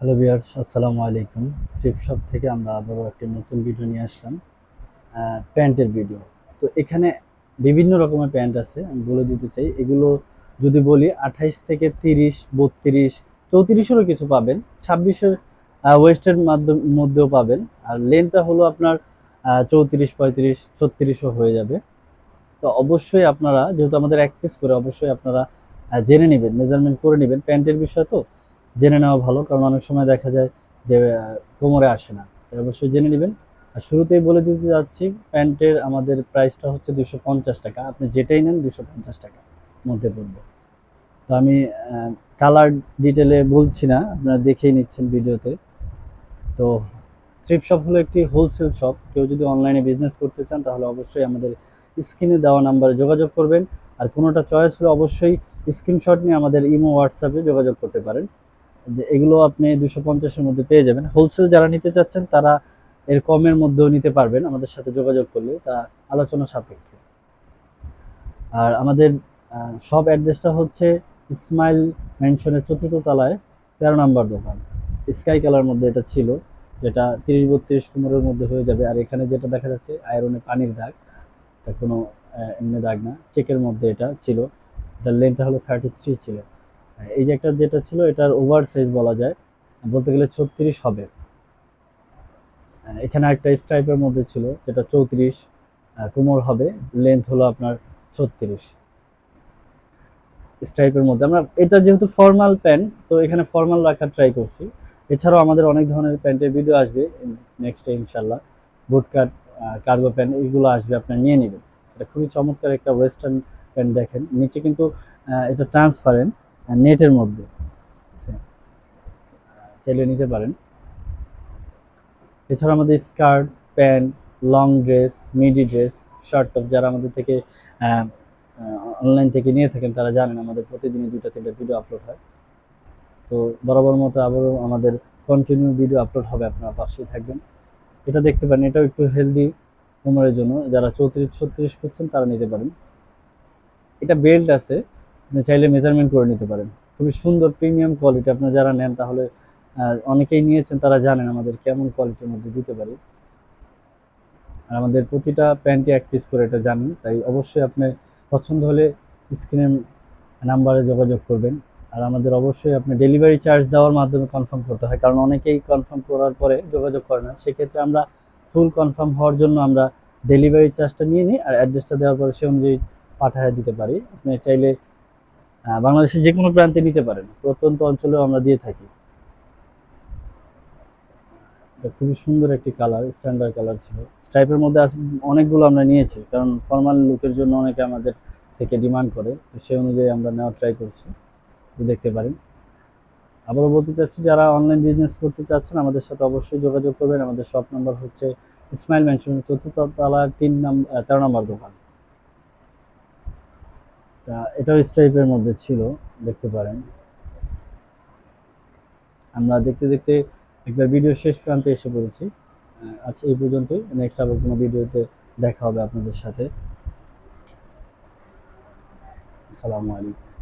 Hello viewers, আসসালামু আলাইকুম। Thrift shop থেকে আমরা আবারও একটি নতুন ভিডিও নিয়ে আসলাম, প্যান্টের ভিডিও। তো এখানে বিভিন্ন রকমের প্যান্ট আছে, আমি বলে দিতে চাই। এগুলো যদি বলি 28 থেকে 30, 32, 34-এরও কিছু পাবেন, 26-এর ওয়েস্টের মধ্যেও পাবেন। আর লেন্থটা হলো আপনার 34, 35, 36ও হয়ে যাবে। তো অবশ্যই আপনারা, যেহেতু আমাদের এক পিস করে, অবশ্যই আপনারা জেনে নেবেন, মেজারমেন্ট করে নেবেন। প্যান্টের বিষয় তো জেনে নেওয়া ভালো, কারণ অনেক সময় দেখা যায় যে কোমরে আসে না। তাই অবশ্যই জেনে নেবেন। আর শুরুতেই বলে দিতে যাচ্ছি, প্যান্টের আমাদের প্রাইসটা হচ্ছে 250 টাকা। আপনি যেটাই নেন 250 টাকা মধ্যে পড়বে। তো আমি কালার ডিটেলে বলছি না, আপনারা দেখেই নিচ্ছেন ভিডিওতে। তো থ্রিফট শপ হলো একটি হোলসেল শপ। কেউ যদি অনলাইনে বিজনেস করতে চান তাহলে অবশ্যই আমাদের স্ক্রিনে দেওয়া নাম্বারে যোগাযোগ করবেন। আর কোনোটা চয়েস হলে অবশ্যই স্ক্রিনশট নিয়ে আমাদের ইমো, হোয়াটসঅ্যাপে যোগাযোগ করতে পারেন। যে এগুলো আপনি 250-এর মধ্যে পেয়ে যাবেন। হোলসেল যারা নিতে চাচ্ছেন তারা এর কমের মধ্যেও নিতে পারবেন আমাদের সাথে যোগাযোগ করলে, তা আলোচনা সাপেক্ষে। আর আমাদের শপ অ্যাড্রেসটা হচ্ছে ইসমাইল ম্যানশনের 4th তলায় 13 নম্বর দোকান। স্কাই কালার মধ্যে এটা ছিল, যেটা 30-32 কোমরের মধ্যে হয়ে যাবে। আর এখানে যেটা দেখা যাচ্ছে আয়রনে পানির দাগ, এটা কোনো এমনি দাগ না, চেকের মধ্যে এটা ছিল। এটার লেন্থটা হলো 33 ছিল। এই যে একটা যেটা ছিল, এটার ওভার সাইজ বলা যায়, বলতে গেলে 36 হবে। এখানে একটা স্ট্রাইপের মধ্যে ছিল যেটা 34 কোমর হবে, লেন্থ হলো আপনার 36। স্ট্রাইপের মধ্যে আমরা এটা যেহেতু ফর্মাল প্যান্ট, তো এখানে ফর্মাল রাখার ট্রাই করছি। এছাড়াও আমাদের অনেক ধরনের প্যান্টের ভিডিও আসবে নেক্সটে ইনশাল্লাহ। বুটকাট, কার্গো প্যান্ট, এইগুলো আসবে, আপনার নিয়ে নেবেন। এটা খুবই চমৎকার একটা ওয়েস্টার্ন প্যান্ট। দেখেন নিচে কিন্তু এটা ট্রান্সপারেন্ট, নেটের মধ্যে আছে, চাইলে নিতে পারেন। এছাড়া আমাদের skirt, pant, long dress, মিডি dress, short top, যারা আমাদের থেকে অনলাইন থেকে নিয়ে থাকেন তারা জানেন আমাদের প্রতিদিনই 2-3টা ভিডিও আপলোড হয়। তো বরাবর মতো আবারও আমাদের কন্টিনিউ ভিডিও আপলোড হবে, আপনারা পাশেই থাকবেন। এটা দেখতে পারেন, এটাও একটু হেলদি কোমরের জন্য, যারা 34-36 করছেন তারা নিতে পারেন। এটা বেল্ট আছে, আপনি চাইলে মেজারমেন্ট করে নিতে পারেন। খুবই সুন্দর প্রিমিয়াম কোয়ালিটি, আপনারা যারা নেন তাহলে অনেকেই নিয়েছেন তারা জানেন আমাদের কেমন কোয়ালিটির মধ্যে দিতে পারি। আর আমাদের প্রতিটা প্যান্টই এক পিস করে, এটা জানেন। তাই অবশ্যই আপনার পছন্দ হলে স্ক্রিনের নাম্বারে যোগাযোগ করবেন। আর আমাদের অবশ্যই আপনি ডেলিভারি চার্জ দেওয়ার মাধ্যমে কনফার্ম করতে হয়, কারণ অনেকেই কনফার্ম করার পরে যোগাযোগ করে না। সেক্ষেত্রে আমরা ফুল কনফার্ম হওয়ার জন্য আমরা ডেলিভারি চার্জটা নিয়ে নিই, আর অ্যাড্রেসটা দেওয়ার পরে সে অনুযায়ী পাঠিয়ে দিতে পারি। আপনি চাইলে বাংলাদেশের যে কোনো প্রান্তে নিতে পারেন, প্রত্যন্ত অঞ্চলেও আমরা দিয়ে থাকি। এটা খুবই সুন্দর একটি কালার, স্ট্যান্ডার্ড কালার ছিল। স্ট্রাইপের মধ্যে অনেকগুলো আমরা নিয়েছি, কারণ ফর্মাল লুকের জন্য অনেকে আমাদের থেকে ডিমান্ড করে, তো সেই অনুযায়ী আমরা নেওয়ার ট্রাই করছি। তো দেখতে পারেন। আবারও বলতে চাচ্ছি, যারা অনলাইন বিজনেস করতে চাচ্ছেন আমাদের সাথে অবশ্যই যোগাযোগ করবেন। আমাদের শপ নাম্বার হচ্ছে ইসমাইল ম্যানশন 4th তলার 13 নম্বর দোকান। তা এটাও স্ট্রাইপের মধ্যে ছিল, দেখতে পারেন। আমরা দেখতে দেখতে একবার ভিডিও শেষ প্রান্তে এসে পড়েছি। আচ্ছা, এই পর্যন্তই। নেক্সট আবার কোনো ভিডিওতে দেখা হবে আপনাদের সাথে। আসসালামু আলাইকুম।